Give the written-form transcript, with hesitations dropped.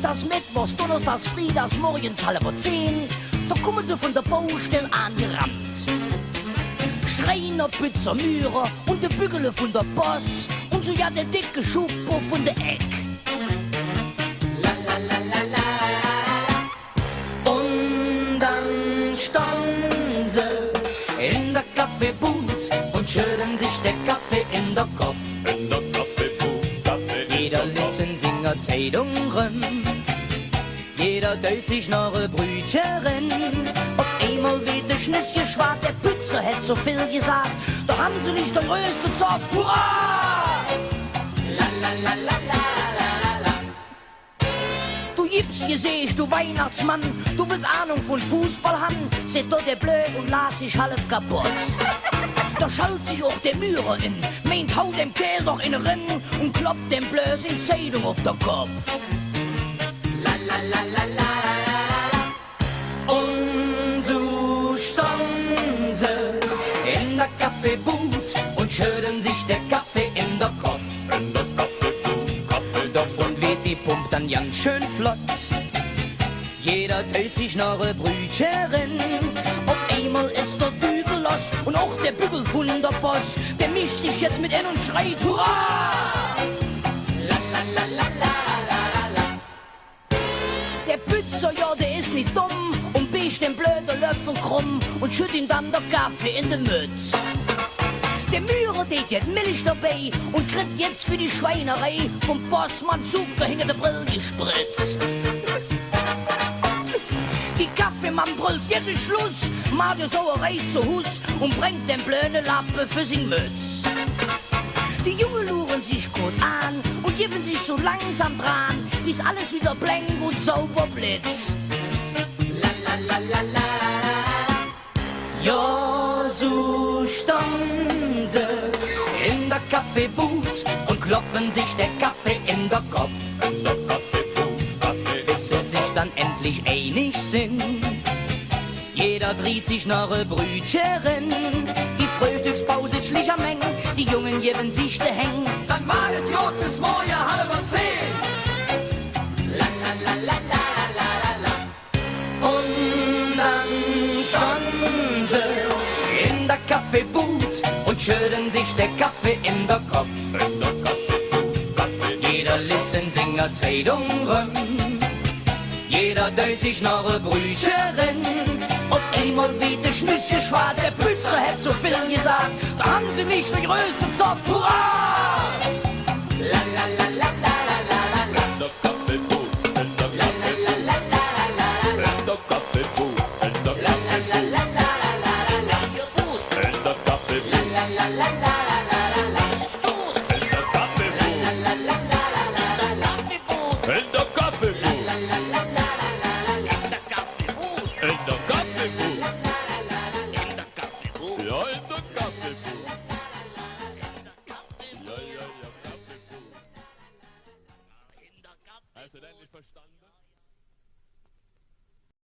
Dienstags, Mittwochs, Donnerstags, Freitags, morgens 9:30. Da kommen sie von der Baustelle angerannt. Schreiner, Pizza, Mührer und der Bügele von der Boss. Und so ja der dicke Schubbo von der Eck. La la la la la. Und dann standen sie in der Kaffeebooth und schütten sich der Kaffee in der Kopf. In der Kaffeebooth, Kaffee. Jeder liest Singer Zeitungen, jeder teilt sich noch ein Brötchen. Auf einmal wird der Schnüsschen schwarz, der Pützer hat so viel gesagt. Da haben sie nicht der größte Zopf, hurra! La la la la la la la. Du gibst Gesicht, du Weihnachtsmann, du willst Ahnung von Fußball haben. Seht doch der blöd und las sich halb kaputt. Da schallt sich auch der Mührer in, meint haut dem Kerl doch in den Rennen und kloppt dem blöden Zeitung auf der Kopf. La la la la la la. Und so standen sie in der Kaffeebooth und schütten sich der Kaffee in der Kopf. In der Kaffeebooth, Kaffee. Davon weht die Pump dann ganz schön flott. Jeder teilt sich noch ein Brötchen. Auf einmal ist der Dübel los und auch der Bügel von der Boss. Der mischt sich jetzt mit und schreit hurra! La la la la la la la. Der Pützer, ja, der ist nicht dumm und biegt den blöden Löffel krumm und schütt ihm dann der Kaffee in den Mütz. Der Mührer tät jetzt Milch dabei und kriegt jetzt für die Schweinerei vom Bossmann Zucker hinter der Brille gespritzt. Die Kaffeemann brüllt, jetzt ist Schluss, macht die Sauerei zu Hus und bringt den blöden Lappe für sin Mütz. Die Jungen luren sich gut an und geben sich so langsam dran, bis alles wieder blank und sauber blitzt. La la la la la. Ja, so standen sie in der Kaffeebooth und kloppen sich der Kaffee in der Kopf. In der Kaffeebooth, Kaffee. Bis sie sich dann endlich einig sind. Jeder dreht sich nach ein Brötchen. Die Frühstückspause ist schlicher Menge. Die Jungen geben sich de Häng. Dann war es Jod bis morgen 9:30. La la la la la la la. Und dann standen sie in der Kaffeebooth und schütten sich der Kaffee in der Kopf. In der Kaffeebooth, Kaffee. Jeder liest Singer Zeitungen, jeder teilt sich noch ein Brötchen. Auf einmal weht der Schnüsschen schwarz, der Pützer hat so viel gesagt. Da haben sie nicht den größten Zopf, hurra! La la la la la la la la. In der Kaffeebooth, in der La la la la la la la. In der Kaffeebooth, in der La la la la la la la la. In der Kaffeebooth, La la la la la la la la. in der Kaffeebooth, La la la la la la la la. in der Kaffeebooth.